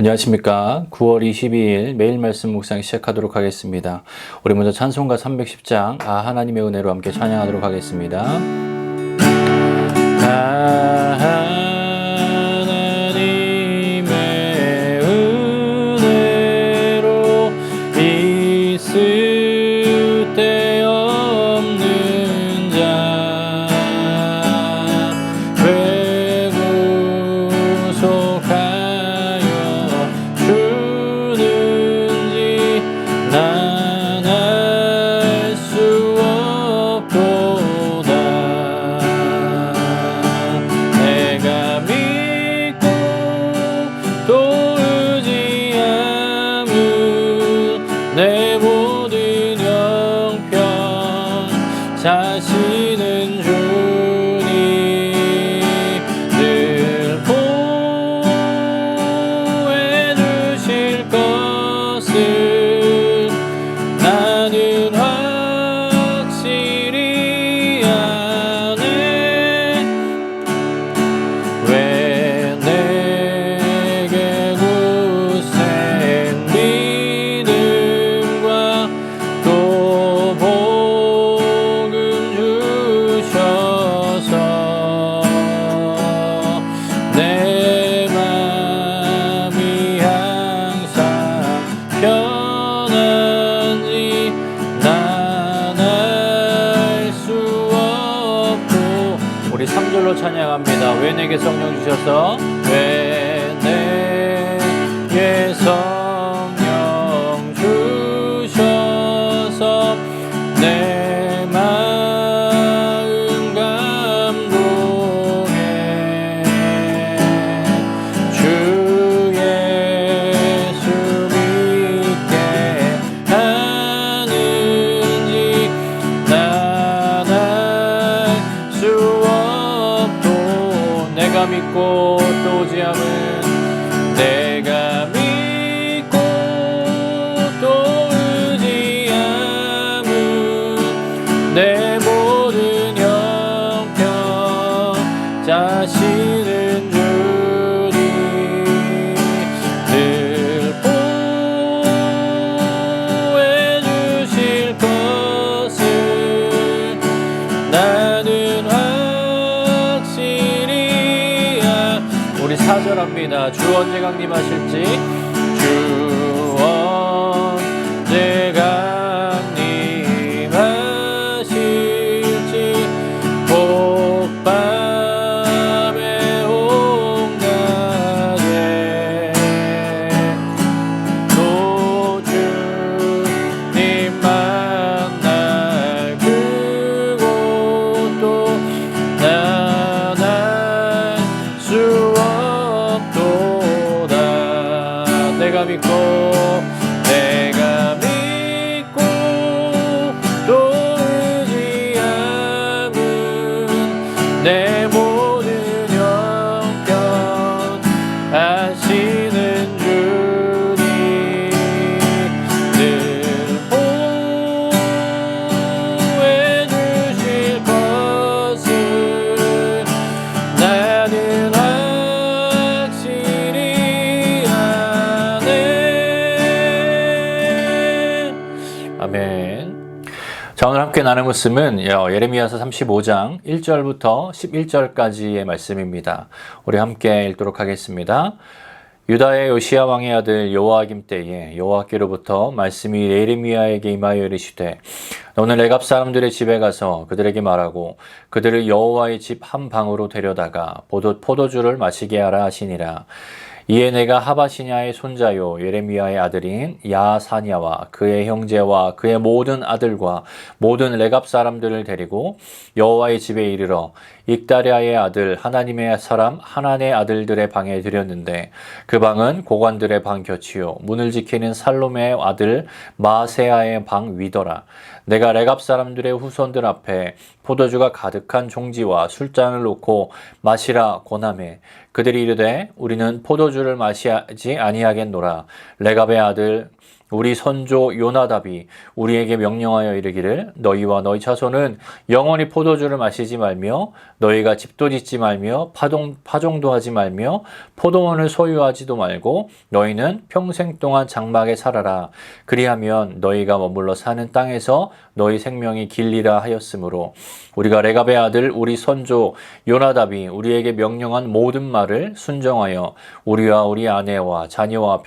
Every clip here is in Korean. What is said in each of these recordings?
안녕하십니까. 9월 22일 매일 말씀 묵상 시작하도록 하겠습니다. 우리 먼저 찬송가 310장 하나님의 은혜로 함께 찬양하도록 하겠습니다. 하나님의 은혜로 있을 때 없는 자 구속하여 주는지 난 알 수 없도다. 내가 믿고 또 의지함은 내 모든 형편 자신은 주니 늘 보호해 주실 것을 나는 확실히 아네. 왜 내게 굳센 믿음과 또 복음 주셔서 내 맘이 항상 편한지 난 알 수 없고. 우리 3절로 찬양합니다. 왜 내게 성령 주셔서 왜 내게 성령 주셔서 내 마음 감동해 주 예수 믿게 하는지 난 알 수 없도. 내가 믿고 또 의지함은 내가 믿고 또 의지함은 내 모든 형편 자신은 주니 늘 보호해 주실 것을 나는 확실히 우리 4절 합니다. 주 언제 강림하실지 주 언제 강림하실지 복밤에 온낮에 또 주님 만날 그곳도 난 알 수 없도다. 내가 믿고 또 의지함은 내 모든 형편 하시는 주니 늘 보호해 주실 것을 나는 확실히 아네. 아멘. 자, 오늘 함께 나눌 말씀은 예레미야서 35장 1절부터 11절까지의 말씀입니다. 우리 함께 읽도록 하겠습니다. 유다의 요시야 왕의 아들 요아김 때에 여호와께로부터 말씀이 예레미야에게 임하여 이르시되 너는 레갑 사람들의 집에 가서 그들에게 말하고 그들을 여호와의 집 한 방으로 데려다가 포도주를 마시게 하라 하시니라. 이에 내가 하바시냐의 손자요 예레미야의 아들인 야사냐와 그의 형제와 그의 모든 아들과 모든 레갑 사람들을 데리고 여호와의 집에 이르러 익다랴의 아들 하나님의 사람 하난의 아들들의 방에 들였는데 그 방은 고관들의 방 곁이요 문을 지키는 살롬의 아들 마세야의 방 위더라. 내가 레갑 사람들의 후손들 앞에 포도주가 가득한 종지와 술잔을 놓고 마시라 권하매 그들이 이르되 우리는 포도주를 마시지 아니하겠노라. 레갑의 아들 우리 선조 요나답이 우리에게 명령하여 이르기를 너희와 너희 자손은 영원히 포도주를 마시지 말며 너희가 집도 짓지 말며 파종도 하지 말며 포도원을 소유하지도 말고 너희는 평생 동안 장막에 살아라. 그리하면 너희가 머물러 사는 땅에서 너희 생명이 길리라 하였으므로 우리가 레갑의 아들 우리 선조 요나답이 우리에게 명령한 모든 말을 순종하여 우리와 우리 아내와 자녀가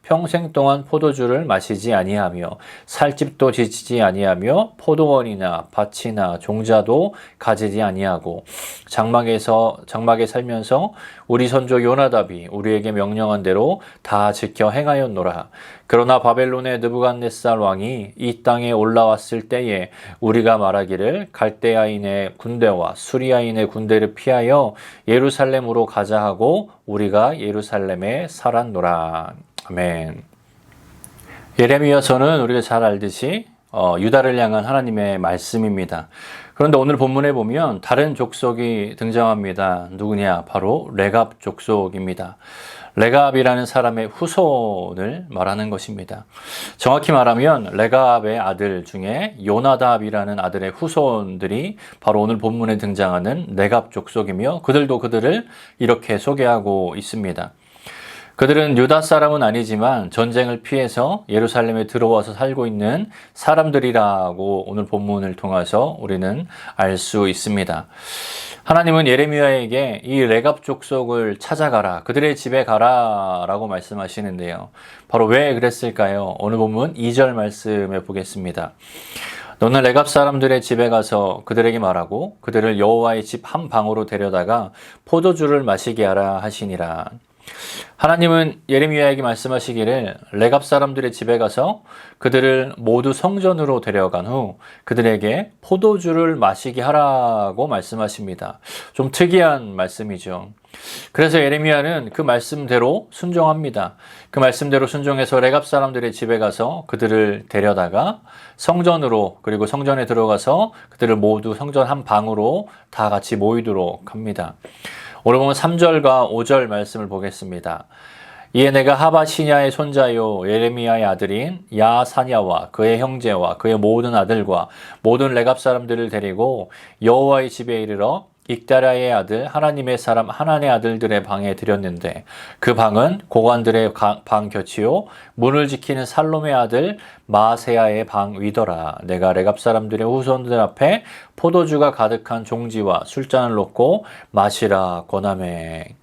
평생 동안 포도주를 마시지 아니하며 살집도 지치지 아니하며 포도원이나 밭이나 종자도 가지지 아니하고 장막에 살면서 우리 선조 요나답이 우리에게 명령한 대로 다 지켜 행하였노라. 그러나 바벨론의 느부갓네살 왕이 이 땅에 올라왔을 때에 우리가 말하기를 갈대아인의 군대와 수리아인의 군대를 피하여 예루살렘으로 가자 하고 우리가 예루살렘에 살았노라. 아멘. 예레미야서는 우리가 잘 알듯이 유다를 향한 하나님의 말씀입니다. 그런데 오늘 본문에 보면 다른 족속이 등장합니다. 누구냐? 바로 레갑 족속입니다. 레갑이라는 사람의 후손을 말하는 것입니다. 정확히 말하면 레갑의 아들 중에 요나답이라는 아들의 후손들이 바로 오늘 본문에 등장하는 레갑 족속이며 그들을 이렇게 소개하고 있습니다. 그들은 유다 사람은 아니지만 전쟁을 피해서 예루살렘에 들어와서 살고 있는 사람들이라고 오늘 본문을 통해서 우리는 알 수 있습니다. 하나님은 예레미야에게 이 레갑 족속을 찾아가라, 그들의 집에 가라 라고 말씀하시는데요. 바로 왜 그랬을까요? 오늘 본문 2절 말씀해 보겠습니다. 너는 레갑 사람들의 집에 가서 그들에게 말하고 그들을 여호와의 집 한 방으로 데려다가 포도주를 마시게 하라 하시니라. 하나님은 예레미야에게 말씀하시기를 레갑 사람들의 집에 가서 그들을 모두 성전으로 데려간 후 그들에게 포도주를 마시게 하라고 말씀하십니다. 좀 특이한 말씀이죠. 그래서 예레미야는 그 말씀대로 순종합니다. 그 말씀대로 순종해서 레갑 사람들의 집에 가서 그들을 데려다가 성전으로, 그리고 성전에 들어가서 그들을 모두 성전 한 방으로 다 같이 모이도록 합니다. 오늘 보면 3절과 5절 말씀을 보겠습니다. 이에 내가 하바시냐의 손자요 예레미야의 아들인 야사냐와 그의 형제와 그의 모든 아들과 모든 레갑 사람들을 데리고 여호와의 집에 이르러 익다랴의 아들 하나님의 사람 하난의 아들들의 방에 들였는데 그 방은 고관들의 방 곁이요 문을 지키는 살롬의 아들 마세야의 방 위더라. 내가 레갑 사람들의 후손들 앞에 포도주가 가득한 종지와 술잔을 놓고 마시라 권하매.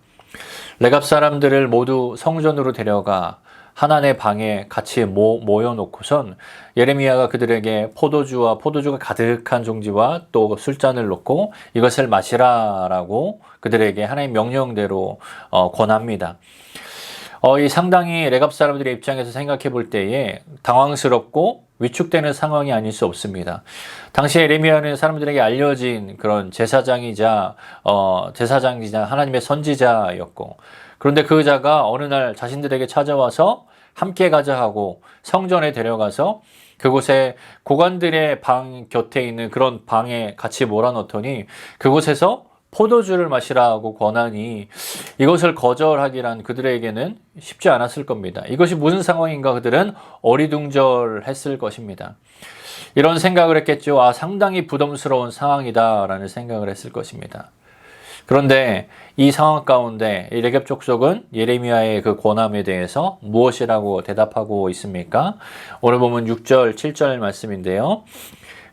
레갑 사람들을 모두 성전으로 데려가 하난의 방에 같이 모여놓고선 예레미야가 그들에게 포도주가 가득한 종지와 또 술잔을 놓고 이것을 마시라라고 그들에게 하나님의 명령대로 권합니다. 이 상당히 레갑 사람들의 입장에서 생각해 볼 때에 당황스럽고 위축되는 상황이 아닐 수 없습니다. 당시 예레미야는 사람들에게 알려진 그런 제사장이자 하나님의 선지자였고, 그런데 그 자가 어느 날 자신들에게 찾아와서 함께 가자 하고 성전에 데려가서 그곳에 고관들의 방 곁에 있는 그런 방에 같이 몰아넣더니 그곳에서 포도주를 마시라고 권하니 이것을 거절하기란 그들에게는 쉽지 않았을 겁니다. 이것이 무슨 상황인가 그들은 어리둥절했을 것입니다. 이런 생각을 했겠죠. 상당히 부담스러운 상황이다라는 생각을 했을 것입니다. 그런데 이 상황 가운데 이 레갑 족속은 예레미야의 그 권함에 대해서 무엇이라고 대답하고 있습니까? 오늘 보면 6절, 7절 말씀인데요.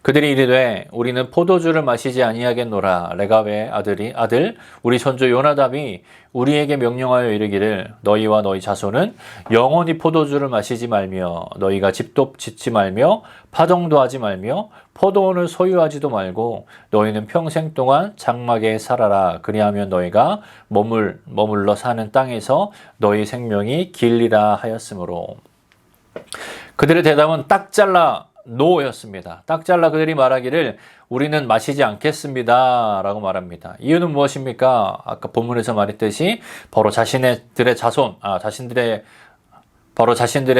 그들이 이르되 우리는 포도주를 마시지 아니하겠노라. 레갑의 아들 우리 선조 요나답이 우리에게 명령하여 이르기를 너희와 너희 자손은 영원히 포도주를 마시지 말며 너희가 집도 짓지 말며 파종도 하지 말며 포도원을 소유하지도 말고 너희는 평생 동안 장막에 살아라. 그리하면 너희가 머물러 사는 땅에서 너희 생명이 길리라 하였으므로. 그들의 대답은 딱 잘라 노였습니다. 딱 잘라 그들이 말하기를 우리는 마시지 않겠습니다 라고 말합니다. 이유는 무엇입니까? 아까 본문에서 말했듯이 바로 자신들의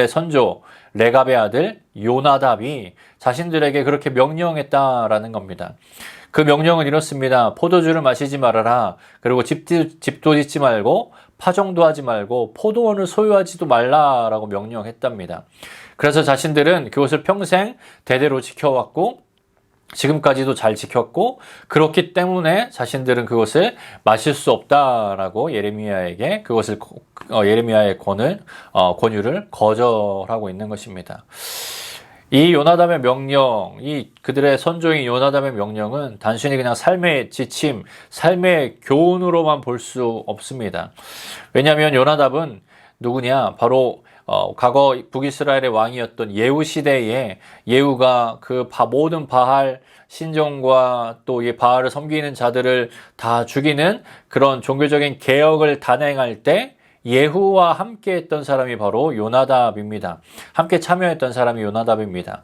선조 레갑의 아들 요나답이 자신들에게 그렇게 명령했다라는 겁니다. 그 명령은 이렇습니다. 포도주를 마시지 말아라. 그리고 집도 짓지 말고 파종도 하지 말고 포도원을 소유하지도 말라라고 명령했답니다. 그래서 자신들은 그것을 평생 대대로 지켜왔고 지금까지도 잘 지켰고 그렇기 때문에 자신들은 그것을 마실 수 없다라고 예레미야에게 그것을 예레미야의 권유를 거절하고 있는 것입니다. 이 요나답의 명령, 이 그들의 선조인 요나답의 명령은 단순히 그냥 삶의 지침, 삶의 교훈으로만 볼 수 없습니다. 왜냐하면 요나답은 누구냐? 바로 과거 북이스라엘의 왕이었던 예후 시대에 예후가 그 모든 바알 신정과 또 이 바알을 섬기는 자들을 다 죽이는 그런 종교적인 개혁을 단행할 때 예후와 함께 했던 사람이 바로 요나답입니다. 함께 참여했던 사람이 요나답입니다.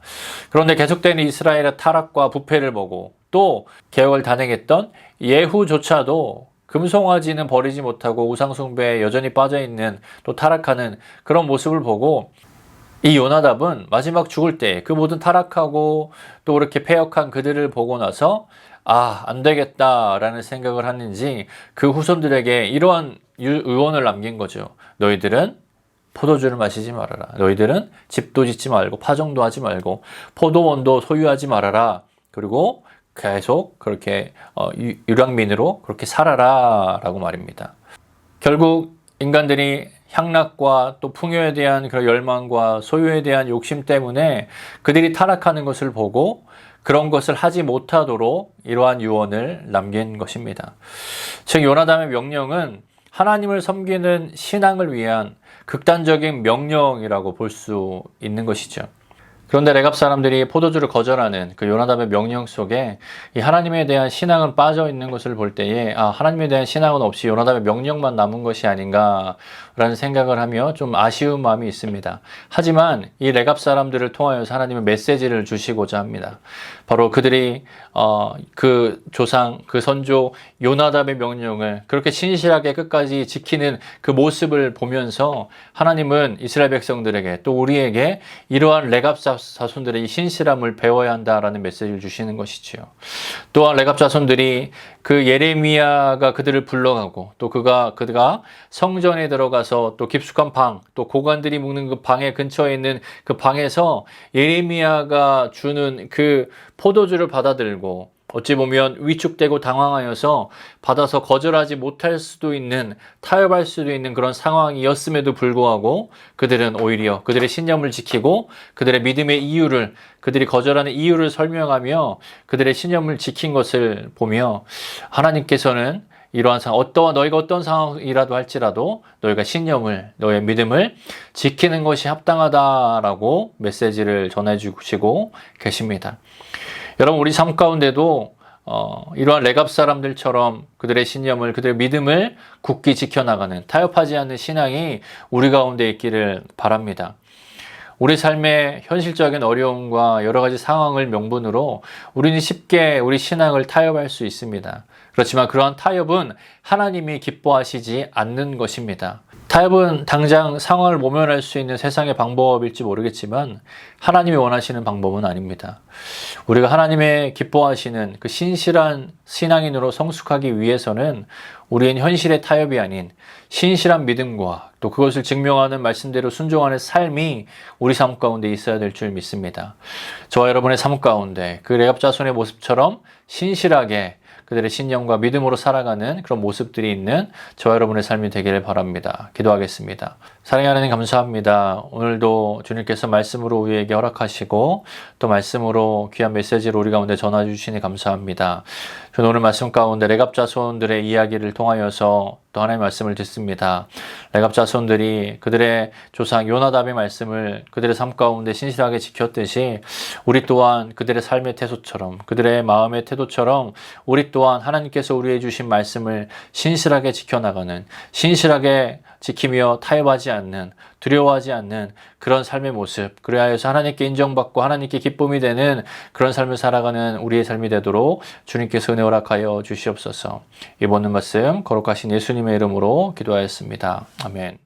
그런데 계속되는 이스라엘의 타락과 부패를 보고 또 개혁을 단행했던 예후조차도 금송아지는 버리지 못하고 우상숭배에 여전히 빠져있는 또 타락하는 그런 모습을 보고 이 요나답은 마지막 죽을 때 그 모든 타락하고 또 그렇게 패역한 그들을 보고 나서 안 되겠다라는 생각을 하는지 그 후손들에게 이러한 의원을 남긴 거죠. 너희들은 포도주를 마시지 말아라. 너희들은 집도 짓지 말고 파종도 하지 말고 포도원도 소유하지 말아라. 그리고 계속 그렇게 유랑민으로 그렇게 살아라 라고 말입니다. 결국 인간들이 향락과 또 풍요에 대한 그런 열망과 소유에 대한 욕심 때문에 그들이 타락하는 것을 보고 그런 것을 하지 못하도록 이러한 유언을 남긴 것입니다. 즉 요나답의 명령은 하나님을 섬기는 신앙을 위한 극단적인 명령이라고 볼 수 있는 것이죠. 그런데 레갑 사람들이 포도주를 거절하는 그 요나답의 명령 속에 이 하나님에 대한 신앙은 빠져 있는 것을 볼 때에 하나님에 대한 신앙은 없이 요나답의 명령만 남은 것이 아닌가라는 생각을 하며 좀 아쉬운 마음이 있습니다. 하지만 이 레갑 사람들을 통하여서 하나님은 메시지를 주시고자 합니다. 바로 그들이 그 조상, 그 선조 요나답의 명령을 그렇게 신실하게 끝까지 지키는 그 모습을 보면서 하나님은 이스라엘 백성들에게 또 우리에게 이러한 레갑 자손들의 이 신실함을 배워야 한다라는 메시지를 주시는 것이지요. 또한 레갑 자손들이 그 예레미야가 그들을 불러가고 또 그가 성전에 들어가서 또 깊숙한 방, 또 고관들이 묵는 그 방의 근처에 있는 그 방에서 예레미야가 주는 그 포도주를 받아들고 어찌 보면 위축되고 당황하여서 받아서 거절하지 못할 수도 있는, 타협할 수도 있는 그런 상황이었음에도 불구하고 그들은 오히려 그들의 신념을 지키고 그들의 믿음의 이유를, 그들이 거절하는 이유를 설명하며 그들의 신념을 지킨 것을 보며 하나님께서는 이러한 상황, 너희가 어떤 상황이라도 할지라도 너희가 신념을, 너의 믿음을 지키는 것이 합당하다라고 메시지를 전해주시고 계십니다. 여러분, 우리 삶 가운데도 이러한 레갑 사람들처럼 그들의 신념을, 그들의 믿음을 굳게 지켜나가는, 타협하지 않는 신앙이 우리 가운데 있기를 바랍니다. 우리 삶의 현실적인 어려움과 여러 가지 상황을 명분으로 우리는 쉽게 우리 신앙을 타협할 수 있습니다. 그렇지만 그러한 타협은 하나님이 기뻐하시지 않는 것입니다. 타협은 당장 상황을 모면할 수 있는 세상의 방법일지 모르겠지만 하나님이 원하시는 방법은 아닙니다. 우리가 하나님의 기뻐하시는 그 신실한 신앙인으로 성숙하기 위해서는 우리는 현실의 타협이 아닌 신실한 믿음과 또 그것을 증명하는 말씀대로 순종하는 삶이 우리 삶 가운데 있어야 될 줄 믿습니다. 저와 여러분의 삶 가운데 그 레갑 자손의 모습처럼 신실하게 그들의 신념과 믿음으로 살아가는 그런 모습들이 있는 저와 여러분의 삶이 되기를 바랍니다. 기도하겠습니다. 사랑하는 하나님 감사합니다. 오늘도 주님께서 말씀으로 우리에게 허락하시고 또 말씀으로 귀한 메시지를 우리 가운데 전해 주시니 감사합니다. 저는 오늘 말씀 가운데 레갑 자손들의 이야기를 통하여서 또 하나님의 말씀을 듣습니다. 레갑 자손들이 그들의 조상 요나답의 말씀을 그들의 삶 가운데 신실하게 지켰듯이 우리 또한 그들의 삶의 태도처럼, 그들의 마음의 태도처럼 우리 또한 하나님께서 우리에게 주신 말씀을 신실하게 지켜나가는, 신실하게 지키며 타협하지 않는, 두려워하지 않는 그런 삶의 모습, 그래야해서 하나님께 인정받고 하나님께 기쁨이 되는 그런 삶을 살아가는 우리의 삶이 되도록 주님께서 은혜 허락하여 주시옵소서. 이번 말씀 거룩하신 예수님의 이름으로 기도하였습니다. 아멘.